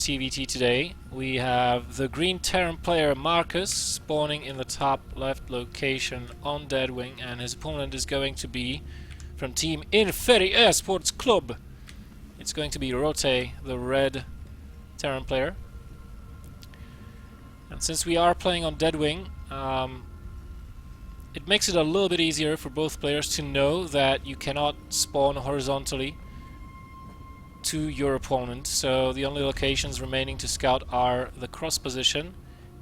TVT today. We have the green Terran player Markus spawning in the top left location on Deadwing, and his opponent is going to be from Team Inferi Esports Club. It's going to be Rote, the red Terran player. And since we are playing on Deadwing, it makes it a little bit easier for both players to know that you cannot spawn horizontally to your opponent. So the only locations remaining to scout are the cross position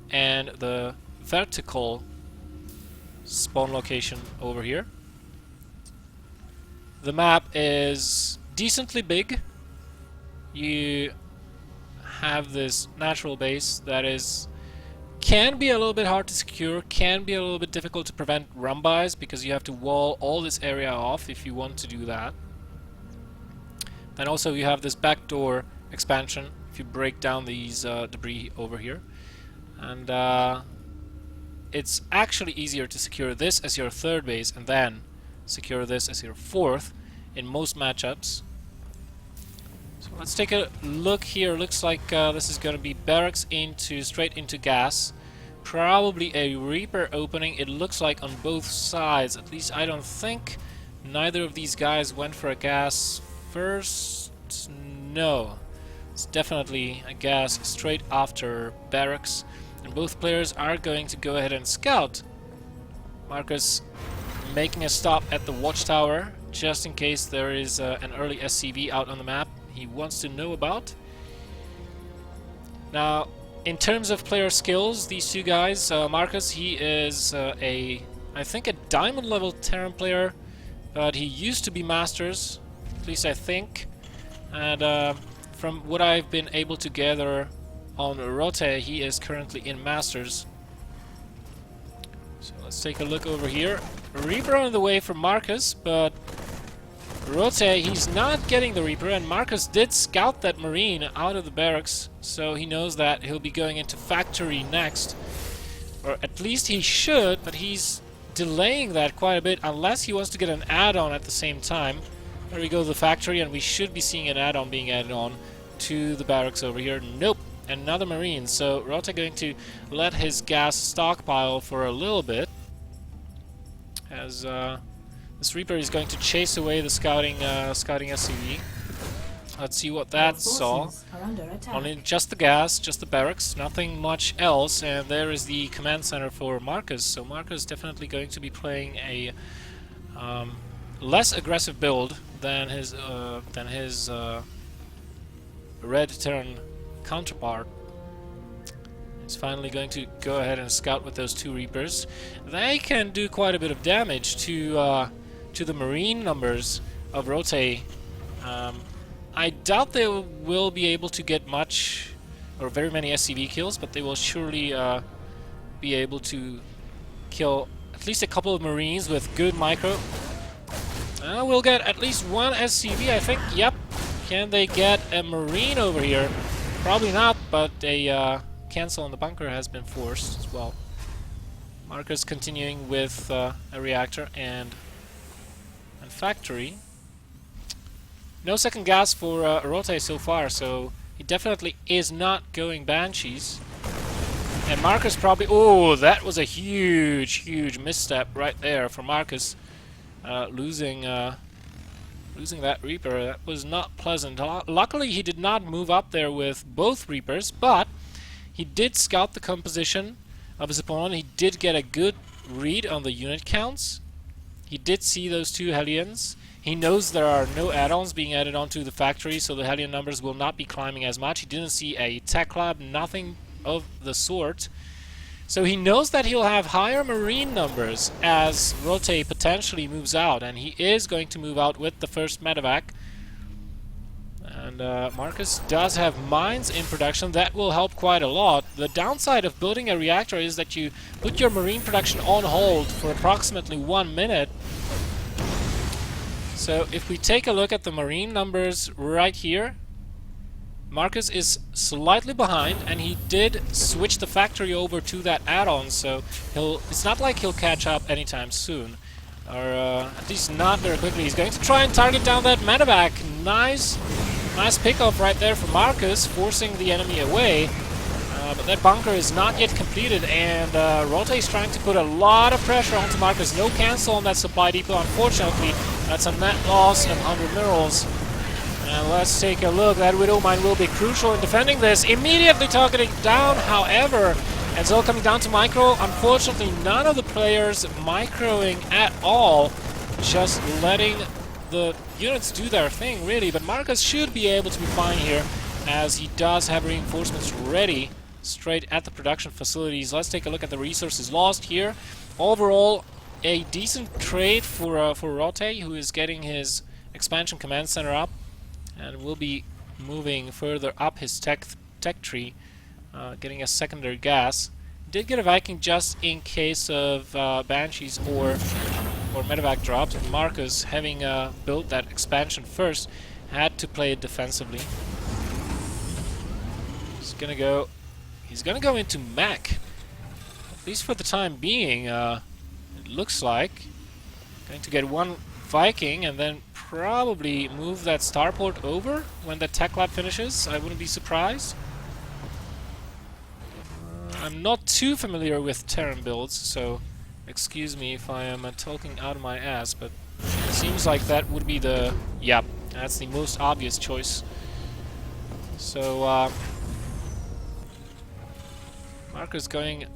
and the vertical spawn location over here. The map is decently big. You have this natural base that can be a little bit hard to secure, can be a little bit difficult to prevent run-bys because you have to wall all this area off if you want to do that. And also you have this backdoor expansion if you break down these debris over here. And it's actually easier to secure this as your third base and then secure this as your fourth in most matchups. So let's take a look here. Looks like this is going to be barracks straight into gas. Probably a Reaper opening, it looks like, on both sides. At least I don't think neither of these guys went for a gas first. No, it's definitely a gas straight after barracks, and both players are going to go ahead and scout. Markus making a stop at the watchtower just in case there is an early SCV out on the map he wants to know about. Now, in terms of player skills, these two guys, Markus, he is I think a diamond level Terran player, but he used to be Masters, at least I think. And from what I've been able to gather on Rote, he is currently in Masters. So let's take a look over here. Reaper on the way for Markus, but Rote, he's not getting the Reaper, and Markus did scout that Marine out of the barracks, so he knows that he'll be going into factory next. Or at least he should, but he's delaying that quite a bit unless he wants to get an add-on at the same time. There we go, the factory, and we should be seeing an add-on being added on to the barracks over here. Nope, another Marine. So Rote going to let his gas stockpile for a little bit, as this Reaper is going to chase away the scouting SCV. Let's see what that saw. Only just the gas, just the barracks, nothing much else. And there is the command center for Markus. So Markus definitely going to be playing a less aggressive build than his red Terran counterpart. He's finally going to go ahead and scout with those two Reapers. They can do quite a bit of damage to the Marine numbers of Rote. I doubt they will be able to get much or very many SCV kills, but they will surely be able to kill at least a couple of Marines with good micro. We'll get at least one SCV, I think. Yep. Can they get a Marine over here? Probably not, but a cancel on the bunker has been forced as well. Markus continuing with a reactor and factory. No second gas for Rote so far, so he definitely is not going Banshees. And Markus probably... Oh, that was a huge misstep right there for Markus. Losing that Reaper. That was not pleasant. Luckily, he did not move up there with both Reapers, but he did scout the composition of his opponent. He did get a good read on the unit counts. He did see those two Hellions. He knows there are no add-ons being added onto the factory, so the Hellion numbers will not be climbing as much. He didn't see a tech lab, nothing of the sort. So he knows that he'll have higher Marine numbers as Rote potentially moves out, and he is going to move out with the first medevac. And Markus does have mines in production. That will help quite a lot. The downside of building a reactor is that you put your Marine production on hold for approximately 1 minute. So if we take a look at the Marine numbers right here, Markus is slightly behind, and he did switch the factory over to that add-on, so it's not like he'll catch up anytime soon. Or at least not very quickly. He's going to try and target down that medevac. Nice Nice pickoff right there for Markus, forcing the enemy away. But that bunker is not yet completed, and Rote is trying to put a lot of pressure onto Markus. No cancel on that supply depot, unfortunately. That's a net loss of 100 minerals. And let's take a look. That Widow Mine will be crucial in defending this. Immediately targeting down, however. It's all coming down to micro. Unfortunately, none of the players microing at all. Just letting the units do their thing, really. But Markus should be able to be fine here, as he does have reinforcements ready straight at the production facilities. Let's take a look at the resources lost here. Overall, a decent trade for Rote, who is getting his expansion command center up and will be moving further up his tech tree, getting a secondary gas. Did get a Viking just in case of Banshees or medevac drops, and Markus, having built that expansion first, had to play it defensively. He's gonna go into mech, at least for the time being. It looks like going to get one Viking and then probably move that starport over when the tech lab finishes. I wouldn't be surprised. I'm not too familiar with Terran builds, so excuse me if I am talking out of my ass, but it seems like that would be the... Yep, that's the most obvious choice. So, Markus going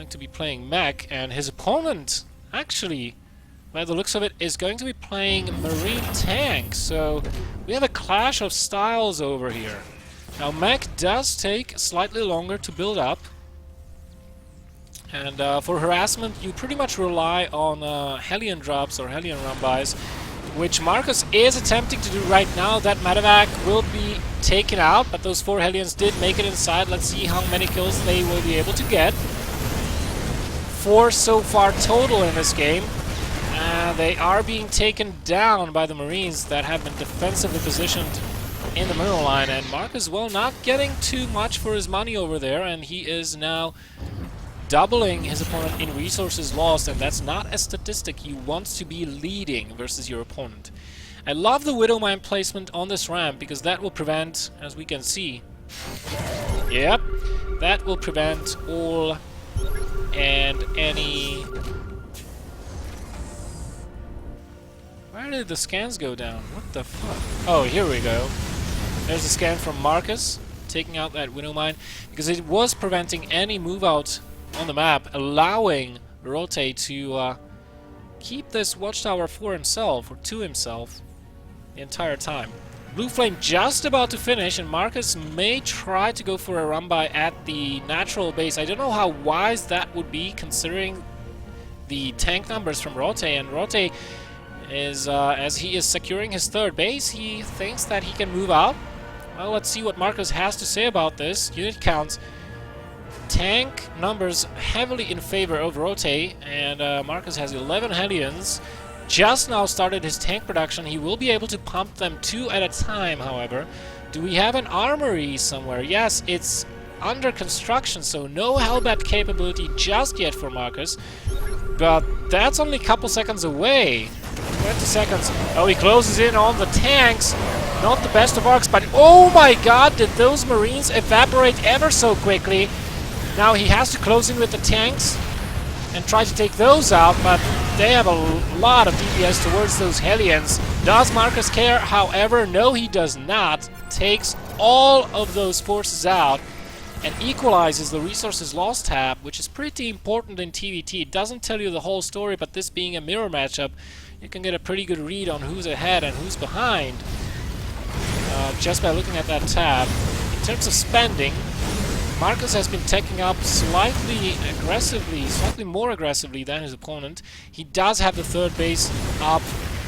to be playing mech, and his opponent, actually, by the looks of it, is going to be playing marine tank. So we have a clash of styles over here. Now mech does take slightly longer to build up, and for harassment you pretty much rely on Hellion drops or Hellion run-bys, which Markus is attempting to do right now. That medevac will be taken out, but those 4 Hellions did make it inside. Let's see how many kills they will be able to get. 4 so far total in this game. They are being taken down by the Marines that have been defensively positioned in the mineral line, and Markus, well, not getting too much for his money over there, and he is now doubling his opponent in resources lost, and that's not a statistic you want to be leading versus your opponent. I love the Widow Mine placement on this ramp, because that will prevent, as we can see, yep, that will prevent all and any... Where did the scans go down? What the fuck? Oh, here we go. There's a scan from Markus, taking out that Widow Mine, because it was preventing any move out on the map, allowing Rote to keep this watchtower for himself, or to himself, the entire time. Blue Flame just about to finish, and Markus may try to go for a run-by at the natural base. I don't know how wise that would be, considering the tank numbers from Rote, and Rote is, as he is securing his 3rd base, he thinks that he can move out. Well, let's see what Markus has to say about this. Unit counts. Tank numbers heavily in favor of Rote, and Markus has 11 Hellions. Just now started his tank production. He will be able to pump them 2 at a time, however. Do we have an armory somewhere? Yes, it's under construction, so no Hellbat capability just yet for Markus. But that's only a couple seconds away. 20 seconds. Oh, he closes in on the tanks. Not the best of arcs, but oh my god, did those Marines evaporate ever so quickly. Now he has to close in with the tanks and try to take those out, but they have a lot of DPS towards those Hellions. Does Markus care? However, no, he does not. Takes all of those forces out and equalizes the resources lost tab, which is pretty important in TVT. It doesn't tell you the whole story, but this being a mirror matchup, you can get a pretty good read on who's ahead and who's behind just by looking at that tab. In terms of spending, Markus has been taking up slightly more aggressively than his opponent. He does have the 3rd base up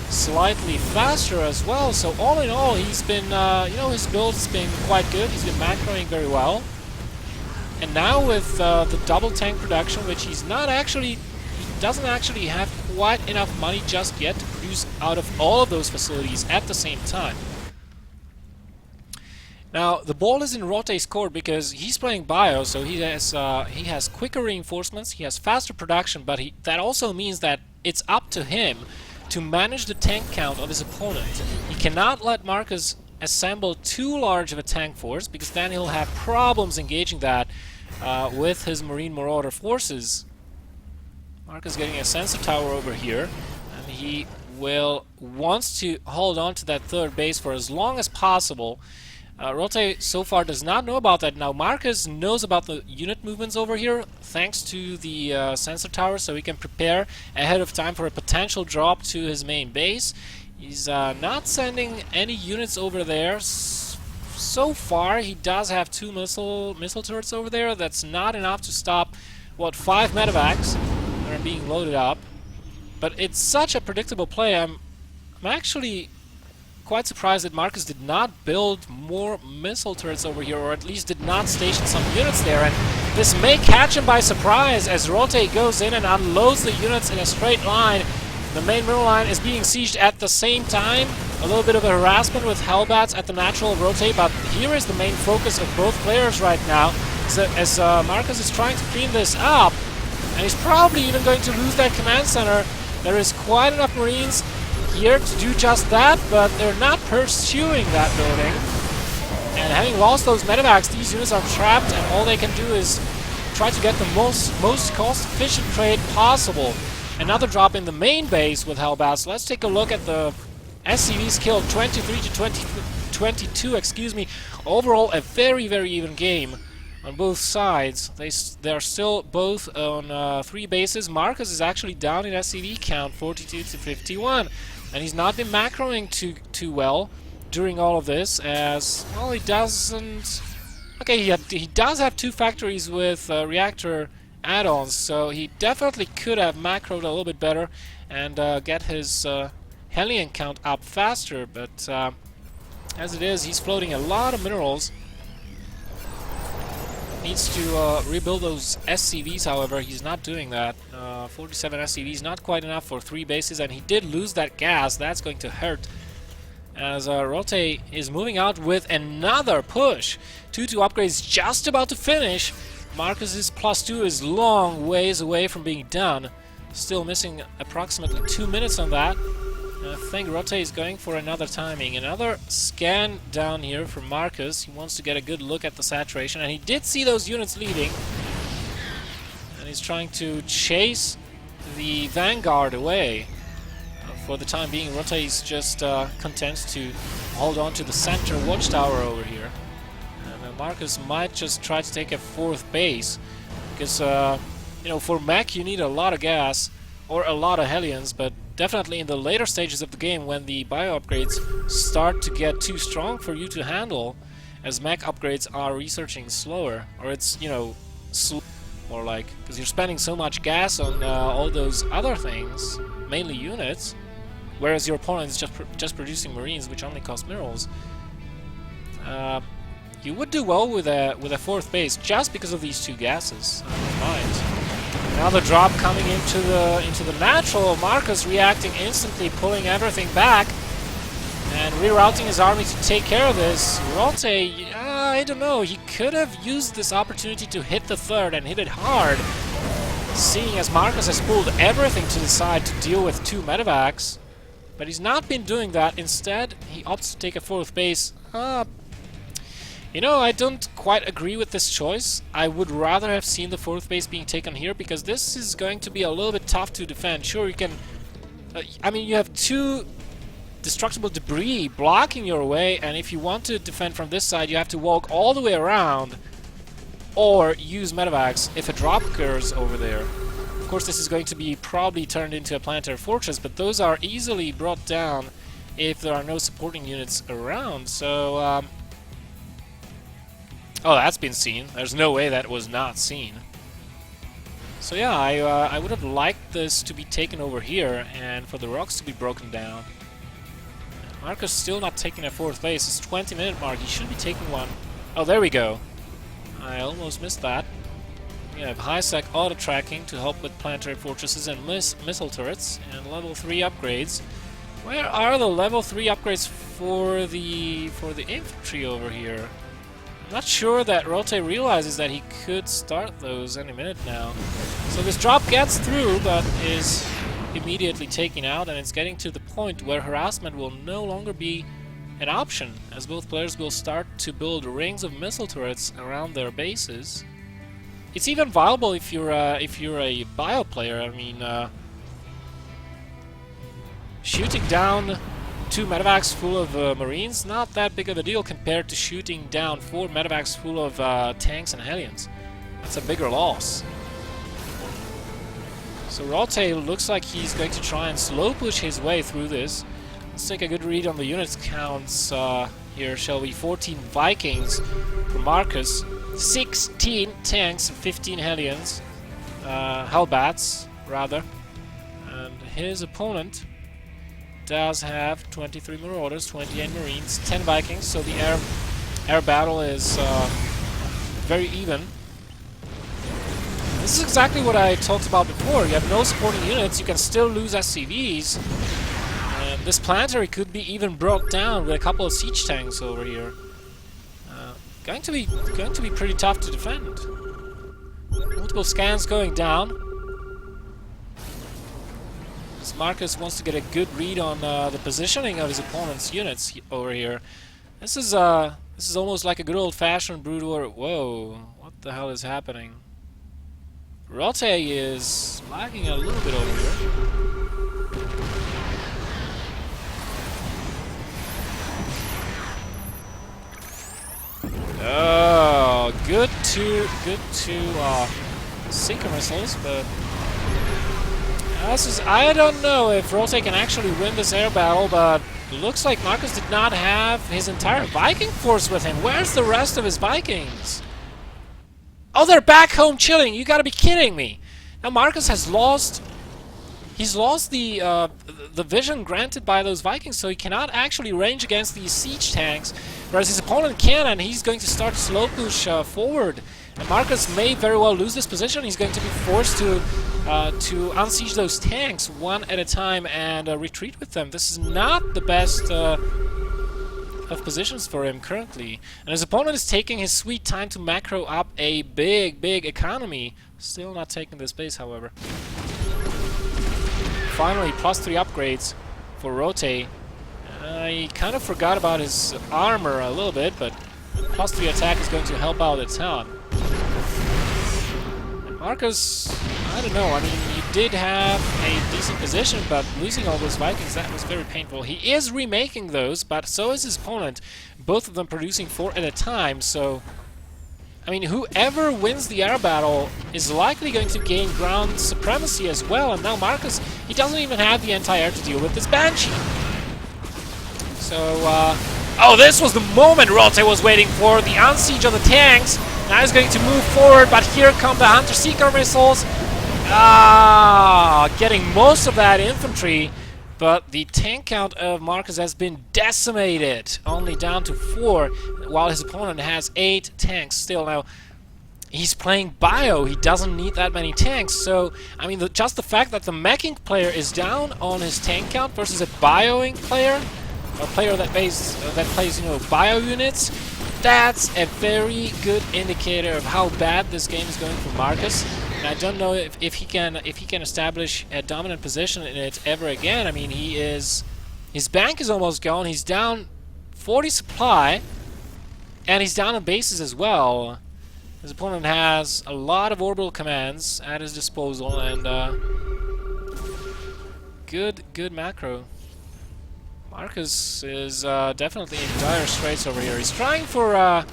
slightly faster as well, so all in all, he's been, you know, his build has been quite good. He's been macroing very well. And now with the double tank production, which he doesn't actually have quite enough money just yet to produce out of all of those facilities at the same time. Now, the ball is in Rote's court because he's playing bio, so he has quicker reinforcements, he has faster production, but that also means that it's up to him to manage the tank count of his opponent. He cannot let Markus assemble too large of a tank force, because then he'll have problems engaging that with his Marine Marauder forces. Markus getting a sensor tower over here, and he wants to hold on to that third base for as long as possible. Rote so far does not know about that. Now Markus knows about the unit movements over here thanks to the sensor tower, so he can prepare ahead of time for a potential drop to his main base. He's not sending any units over there. So far he does have 2 missile turrets over there. That's not enough to stop, what, 5 medevacs that are being loaded up. But it's such a predictable play. I'm actually quite surprised that Markus did not build more missile turrets over here, or at least did not station some units there. And this may catch him by surprise as Rote goes in and unloads the units in a straight line. The main middle line is being sieged at the same time. A little bit of a harassment with Hellbats at the natural of Rote, but here is the main focus of both players right now. So as Markus is trying to clean this up, and he's probably even going to lose that command center. There is quite enough Marines here to do just that, but they're not pursuing that building. And having lost those medevacs, these units are trapped, and all they can do is try to get the most cost-efficient trade possible. Another drop in the main base with Hellbats. Let's take a look at the SCVs killed, 23 to 22, excuse me. Overall, a very, very even game on both sides. They are still both on 3 bases. Markus is actually down in SCV count, 42 to 51. And he's not been macroing too well during all of this, as, well, he doesn't... Okay, he does have 2 factories with reactor add-ons, so he definitely could have macroed a little bit better and get his Hellion count up faster, but as it is, he's floating a lot of minerals. Needs to rebuild those SCVs, however, he's not doing that. 47 SCVs, not quite enough for 3 bases, and he did lose that gas. That's going to hurt. As Rote is moving out with another push. 2-2 upgrades just about to finish. Markus's +2 is long ways away from being done. Still missing approximately 2 minutes on that. I think Rote is going for another timing. Another scan down here from Markus. He wants to get a good look at the saturation, and he did see those units leaving. And he's trying to chase the Vanguard away. For the time being, Rote is just content to hold on to the center watchtower over here. And Markus might just try to take a 4th base, because, you know, for mech you need a lot of gas, or a lot of Hellions, but definitely in the later stages of the game, when the bio upgrades start to get too strong for you to handle, as mech upgrades are researching slower, or it's, you know, more like, because you're spending so much gas on all those other things, mainly units, whereas your opponent is just producing Marines, which only cost minerals. You would do well with a 4th base just because of these 2 gases. I don't mind. Another drop coming into the natural. Markus reacting instantly, pulling everything back and rerouting his army to take care of this. Rote, I don't know, he could have used this opportunity to hit the 3rd and hit it hard, seeing as Markus has pulled everything to the side to deal with 2 medevacs. But he's not been doing that. Instead, he opts to take a 4th base. You know, I don't quite agree with this choice. I would rather have seen the 4th base being taken here, because this is going to be a little bit tough to defend. Sure, you can... I mean, you have 2 destructible debris blocking your way, and if you want to defend from this side, you have to walk all the way around, or use medevacs if a drop occurs over there. Of course, this is going to be probably turned into a planetary fortress, but those are easily brought down if there are no supporting units around, so... Oh, that's been seen. There's no way that was not seen. So yeah, I would have liked this to be taken over here and for the rocks to be broken down. Markus still not taking a 4th base. It's 20-minute mark. He should be taking one. Oh, there we go. I almost missed that. We have high-sec auto-tracking to help with planetary fortresses and missile turrets, and level 3 upgrades. Where are the level 3 upgrades for the infantry over here? I'm not sure that Rote realizes that he could start those any minute now. So this drop gets through, but is immediately taken out, and it's getting to the point where harassment will no longer be an option, as both players will start to build rings of missile turrets around their bases. It's even viable if you're a bio player. I mean, shooting down 2 medevacs full of marines, not that big of a deal compared to shooting down 4 medevacs full of tanks and Hellions. That's a bigger loss. So Rote looks like he's going to try and slow push his way through this. Let's take a good read on the units counts here, shall we? 14 Vikings for Markus, 16 tanks and 15 Hellions, Hellbats rather, and his opponent does have 23 Marauders, 28 Marines, 10 Vikings, so the air battle is very even. This is exactly what I talked about before. You have no supporting units, you can still lose SCVs. And this planetary could be even brought down with a couple of siege tanks over here. Going to be pretty tough to defend. Multiple scans going down. As Markus wants to get a good read on the positioning of his opponent's units over here. This is almost like a good old-fashioned brood war. Whoa, what the hell is happening? Rote is lagging a little bit over here. Oh, good to sinker missiles, but I don't know if Rote can actually win this air battle, but looks like Markus did not have his entire Viking force with him. Where's the rest of his Vikings? Oh, they're back home chilling. You gotta be kidding me. Now Markus has lost. He's lost the vision granted by those Vikings, so he cannot actually range against these siege tanks, whereas his opponent can, and he's going to start to slow push forward. And Markus may very well lose this position. He's going to be forced to unsiege those tanks one at a time and retreat with them. This is not the best of positions for him currently. And his opponent is taking his sweet time to macro up a big economy. Still not taking this base, however. Finally, +3 upgrades for Rote. I kind of forgot about his armor a little bit, but +3 attack is going to help out a ton. And Markus, I don't know, I mean, he did have a decent position, but losing all those Vikings, that was very painful. He is remaking those, but so is his opponent, both of them producing 4 at a time, so I mean, whoever wins the air battle is likely going to gain ground supremacy as well, and now Markus, he doesn't even have the anti-air to deal with this Banshee. So, oh, this was the moment Rote was waiting for, the unsiege of the tanks. Now he's going to move forward, but here come the Hunter-Seeker missiles. Getting most of that infantry, but the tank count of Markus has been decimated, only down to 4, while his opponent has 8 tanks still. Now, he's playing bio, he doesn't need that many tanks, so, I mean, just the fact that the meching player is down on his tank count versus a bioing player, a player that plays, you know, bio units, that's a very good indicator of how bad this game is going for Markus. And I don't know if he can establish a dominant position in it ever again. I mean, his bank is almost gone. He's down 40 supply, and he's down on bases as well. His opponent has a lot of orbital commands at his disposal, and good macro. Markus is definitely in dire straits over here. He's trying for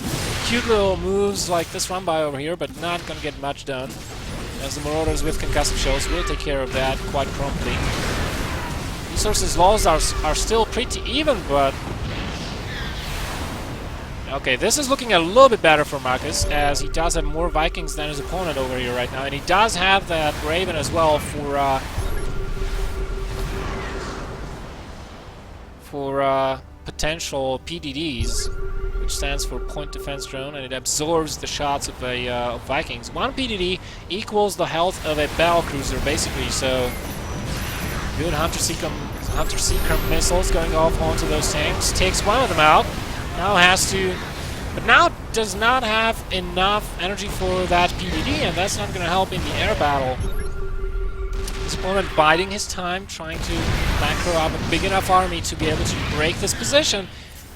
cute little moves like this run by over here, but not gonna get much done, as the Marauders with concussive shells will take care of that quite promptly. Resources lost are still pretty even, but okay, this is looking a little bit better for Markus, as he does have more Vikings than his opponent over here right now, and he does have that Raven as well for potential PDDs, which stands for Point Defense Drone, and it absorbs the shots of Vikings. 1 PDD equals the health of a battlecruiser, basically, so good Hunter-Seeker missiles going off onto those tanks. Takes one of them out. Now has to, but now does not have enough energy for that PDD, and that's not going to help in the air battle. His opponent biding his time, trying to macro up a big enough army to be able to break this position.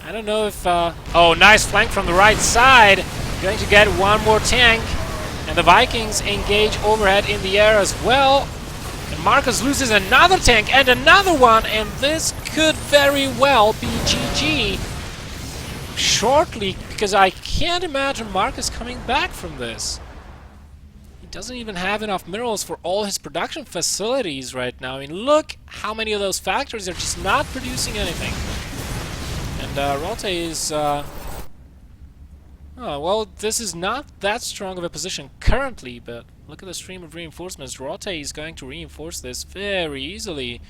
I don't know if... oh, nice flank from the right side. Going to get one more tank. And the Vikings engage overhead in the air as well. And Markus loses another tank and another one. And this could very well be GG shortly, because I can't imagine Markus coming back from this. He doesn't even have enough minerals for all his production facilities right now. I mean, look how many of those factories are just not producing anything. And Rote is... oh, well, this is not that strong of a position currently, but look at the stream of reinforcements. Rote is going to reinforce this very easily.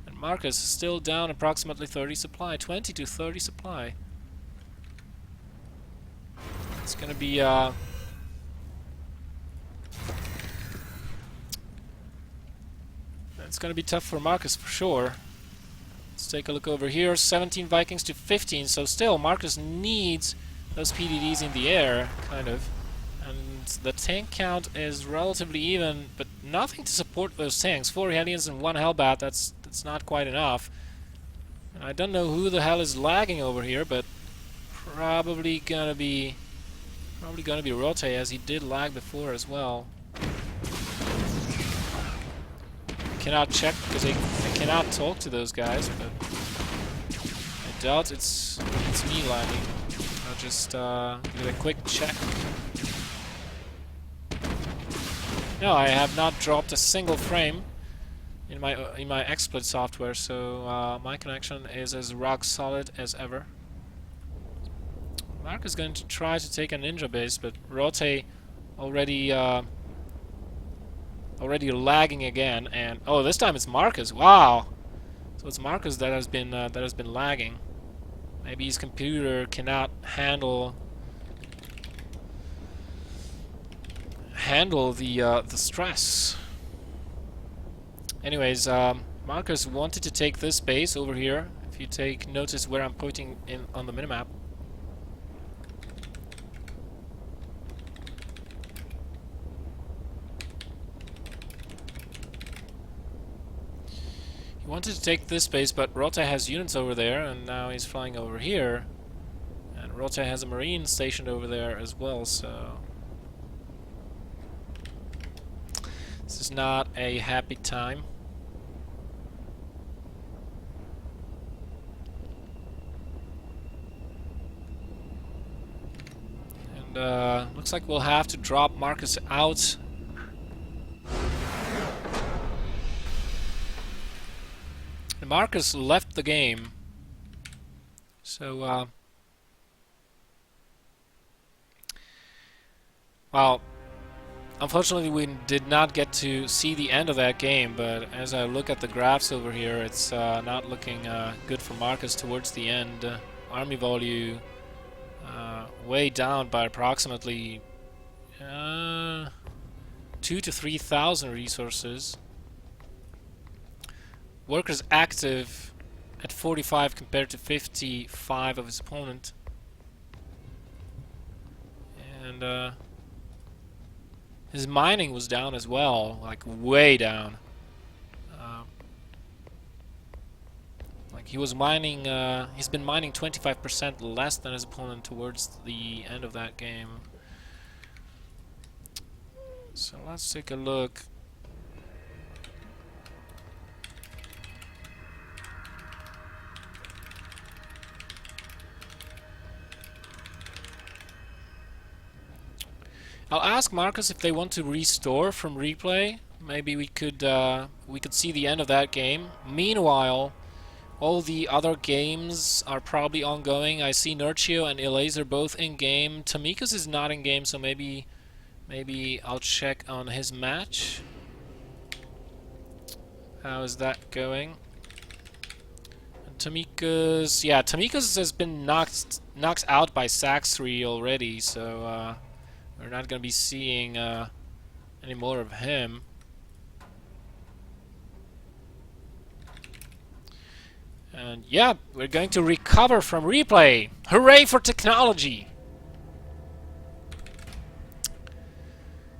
And Markus is still down approximately 30 supply, 20 to 30 supply. It's gonna be it's gonna be tough for Markus for sure. Let's take a look over here. 17 Vikings to 15. So still, Markus needs those PDDs in the air, kind of. And the tank count is relatively even, but nothing to support those tanks. 4 Hellions and 1 Hellbat. That's not quite enough. And I don't know who the hell is lagging over here, but probably gonna be Rote, as he did lag before as well. I cannot check because I cannot talk to those guys, but I doubt it's me lagging. I'll just give a quick check. No, I have not dropped a single frame in my XSplit software, so my connection is as rock solid as ever. Mark is going to try to take a ninja base, but Rote already lagging again, and oh, this time it's Markus. Wow! So it's Markus that has been lagging. Maybe his computer cannot handle the stress. Anyways, Markus wanted to take this base over here. If you take notice where I'm pointing in on the minimap. He wanted to take this base, but Rote has units over there, and now he's flying over here. And Rote has a marine stationed over there as well, so... this is not a happy time. And looks like we'll have to drop Markus out. And Markus left the game. So, well, unfortunately we did not get to see the end of that game, but as I look at the graphs over here, it's not looking good for Markus towards the end. Army value way down by approximately 2,000 to 3,000 resources. Workers active at 45 compared to 55 of his opponent. And his mining was down as well, like way down. Like he was mining, he's been mining 25% less than his opponent towards the end of that game. So let's take a look. I'll ask Markus if they want to restore from replay. Maybe we could see the end of that game. Meanwhile, all the other games are probably ongoing. I see Nurchio and Elaser both in game. Tamikos is not in game, so maybe I'll check on his match. How is that going? And Tamikos, yeah, Tamikos has been knocked out by Sax3 already, so we're not going to be seeing any more of him. And yeah, we're going to recover from replay. Hooray for technology!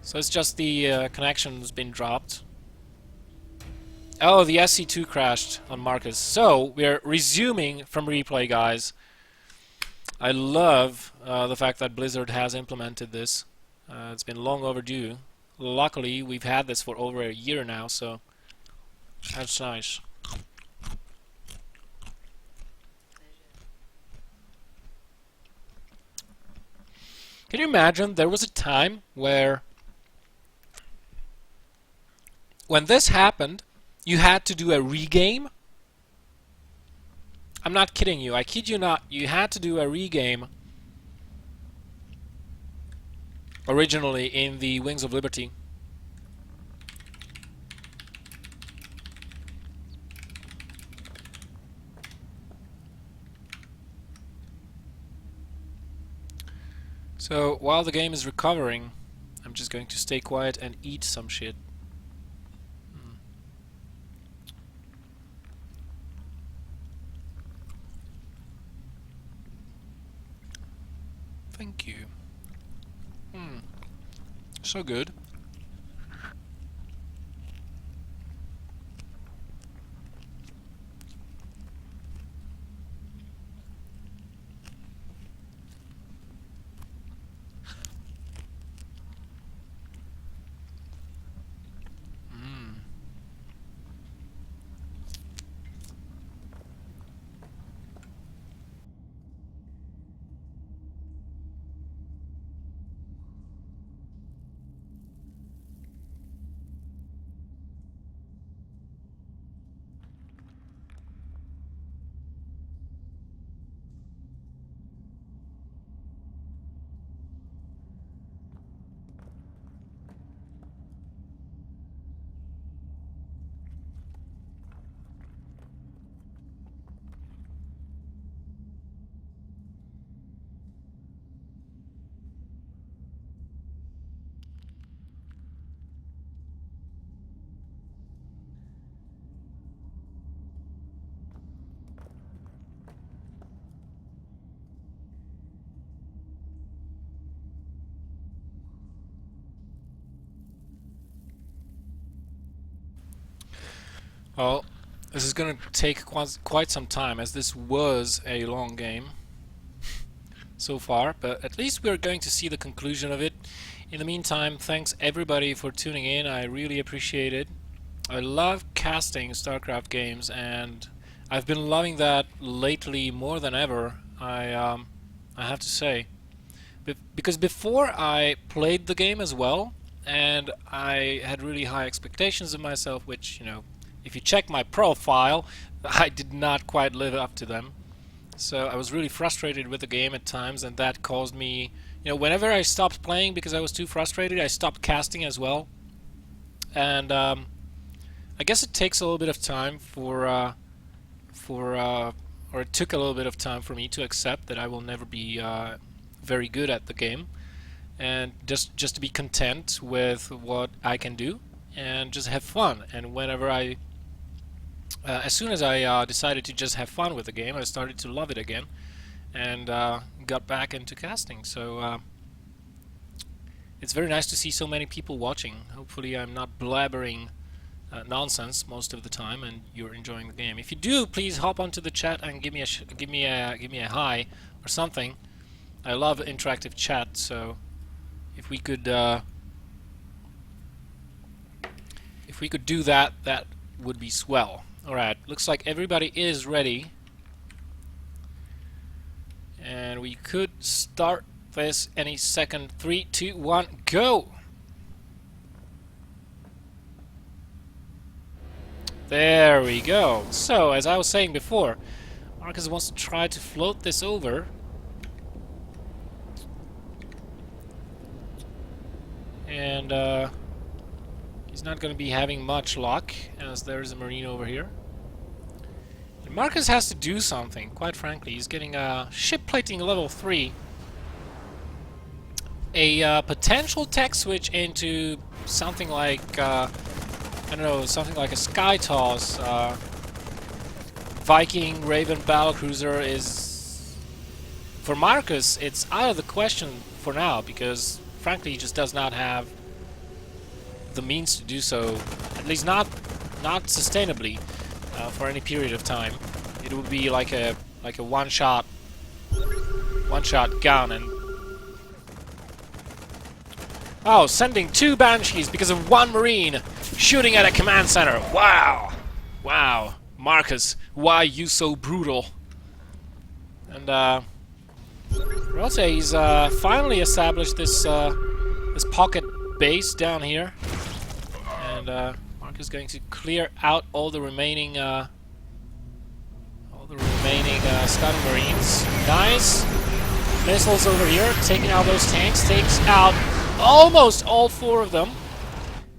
So it's just the connection's been dropped. Oh, the SC2 crashed on Markus. So we're resuming from replay, guys. I love the fact that Blizzard has implemented this. It's been long overdue. Luckily, we've had this for over a year now, so that's nice. Can you imagine there was a time where when this happened, you had to do a regame? I'm not kidding you. I kid you not. You had to do a regame originally in the Wings of Liberty. So while the game is recovering, I'm just going to stay quiet and eat some shit. Thank you. So good. Well, this is going to take quite some time, as this was a long game so far, but at least we're going to see the conclusion of it. In the meantime, thanks everybody for tuning in. I really appreciate it. I love casting StarCraft games, and I've been loving that lately more than ever, I have to say. Because before I played the game as well, and I had really high expectations of myself, which, you know, if you check my profile, I did not quite live up to them. So I was really frustrated with the game at times, and that caused me, you know, whenever I stopped playing because I was too frustrated, I stopped casting as well. And I guess it takes a little bit of time or it took a little bit of time for me to accept that I will never be very good at the game, and just to be content with what I can do and just have fun. And whenever as soon as I decided to just have fun with the game, I started to love it again, and got back into casting. So it's very nice to see so many people watching. Hopefully I'm not blabbering nonsense most of the time, and you're enjoying the game. If you do, please hop onto the chat and give me a hi or something. I love interactive chat, so if we could do that, that would be swell. Alright, looks like everybody is ready, and we could start this any second. 3, 2, 1, go! There we go. So, as I was saying before, Markus wants to try to float this over. And he's not going to be having much luck, as there's a marine over here. And Markus has to do something, quite frankly. He's getting a ship plating level 3. A potential tech switch into something like, I don't know, something like a Sky Toss. Viking Raven battlecruiser is... For Markus, it's out of the question for now, because frankly he just does not have the means to do so, at least not sustainably, for any period of time. It would be like a one-shot One shot, gone, and... Oh, sending 2 Banshees because of 1 Marine shooting at a command center. Wow! Wow. Markus, why you so brutal? And, Rote, he's finally established this, this pocket base down here. And, Markus is going to clear out all the remaining, Scouting Marines. Nice! Missiles over here, taking out those tanks, takes out almost all 4 of them.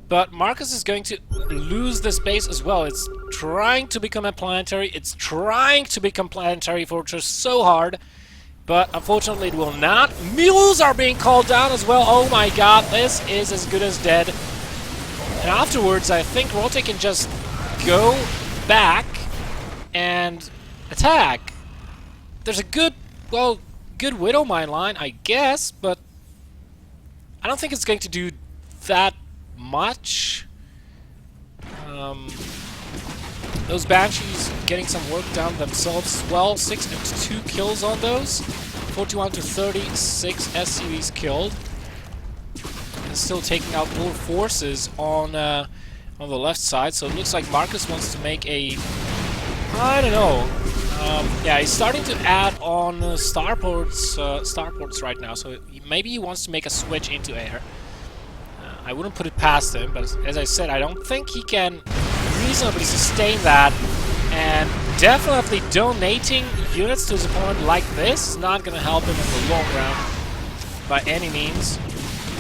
But Markus is going to lose this base as well. It's trying to become a planetary. It's trying to become planetary fortress so hard. But unfortunately it will not. Mules are being called down as well. Oh my god, this is as good as dead. And afterwards I think Rote can just go back and attack. There's a good, well, good Widow Mine line, I guess, but I don't think it's going to do that much. Those Banshees getting some work done themselves as well. 6 and 2 kills on those. 41 to 36 SCVs killed. And still taking out more forces on the left side. So it looks like Markus wants to make a... I don't know. Yeah, he's starting to add on starports right now. So maybe he wants to make a switch into air. I wouldn't put it past him, but as I said, I don't think he can reasonably sustain that, and definitely donating units to his opponent like this is not going to help him in the long run by any means.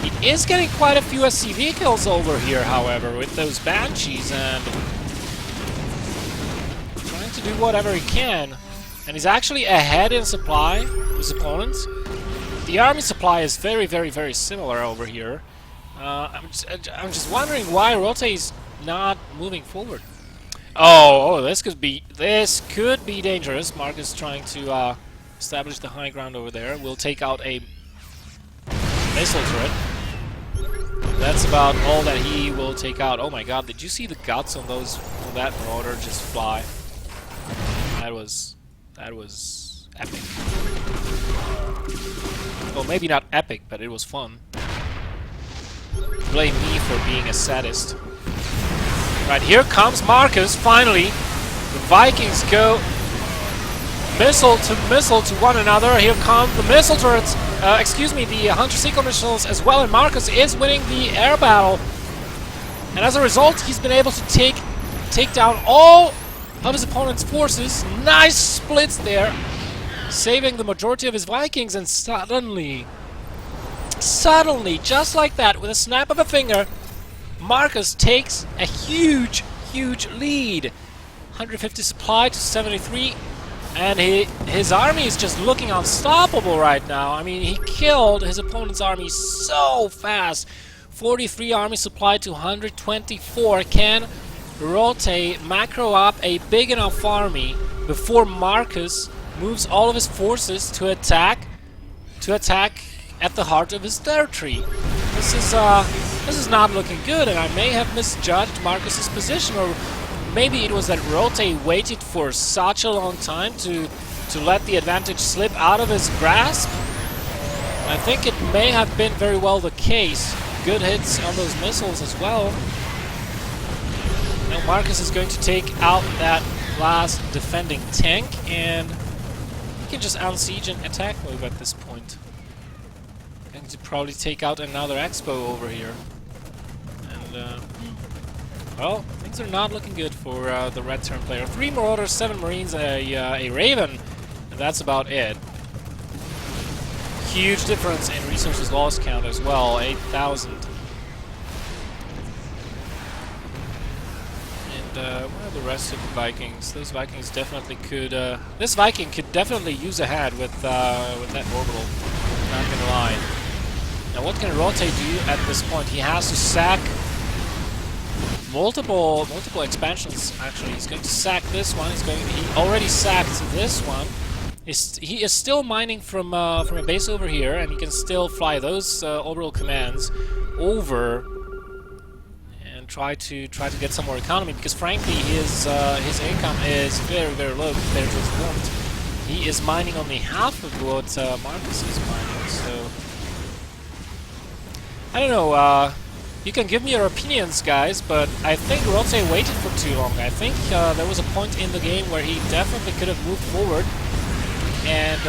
He is getting quite a few SCV kills over here, however, with those Banshees, and trying to do whatever he can. And he's actually ahead in supply of his opponents. The army supply is very, very, very similar over here. I'm just wondering why Rote is not moving forward. Oh, this could be dangerous. Markus trying to establish the high ground over there. We'll take out a missile turret. That's about all that he will take out. Oh my god, did you see the guts on those, on that Marauder just fly? That was epic. Well, maybe not epic, but it was fun. Blame me for being a sadist. Right, here comes Markus, finally. The Vikings go missile to one another. Here come the missile turrets, the Hunter-Seeker missiles as well, and Markus is winning the air battle. And as a result, he's been able to take down all of his opponent's forces. Nice splits there, saving the majority of his Vikings, and suddenly, just like that, with a snap of a finger, Markus takes a huge lead. 150 supply to 73, and his army is just looking unstoppable right now. I mean, he killed his opponent's army so fast. 43 army supply to 124. Can Rote macro up a big enough army before Markus moves all of his forces to attack at the heart of his territory? This is not looking good, and I may have misjudged Markus's position, or maybe it was that Rote waited for such a long time to let the advantage slip out of his grasp. I think it may have been very well the case. Good hits on those missiles as well. Now Markus is going to take out that last defending tank, and he can just unsiege and attack move at this point. Going to probably take out another Expo over here. And, well, things are not looking good for the red turn player. 3 Marauders, 7 Marines, a Raven, and that's about it. Huge difference in resources lost count as well, 8,000. And where are the rest of the Vikings? Those Vikings definitely could... this Viking could definitely use a hand with that orbital, not gonna lie. Now what can Rote do at this point? He has to sack multiple expansions, actually. He's going to sack this one. He already sacked this one. He is still mining from a base over here, and he can still fly those orbital commands over and try to get some more economy, because frankly his income is very, very low compared to his want. He is mining only half of what Markus is mining, so... I don't know, you can give me your opinions, guys, but I think Rote waited for too long. I think there was a point in the game where he definitely could have moved forward and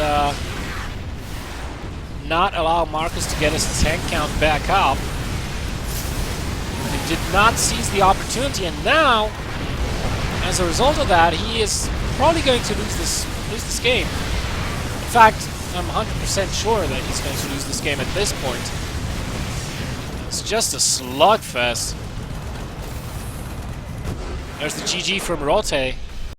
not allow Markus to get his tank count back up. He did not seize the opportunity, and now, as a result of that, he is probably going to lose this game. In fact, I'm 100% sure that he's going to lose this game at this point. It's just a slugfest. There's the GG from Rote.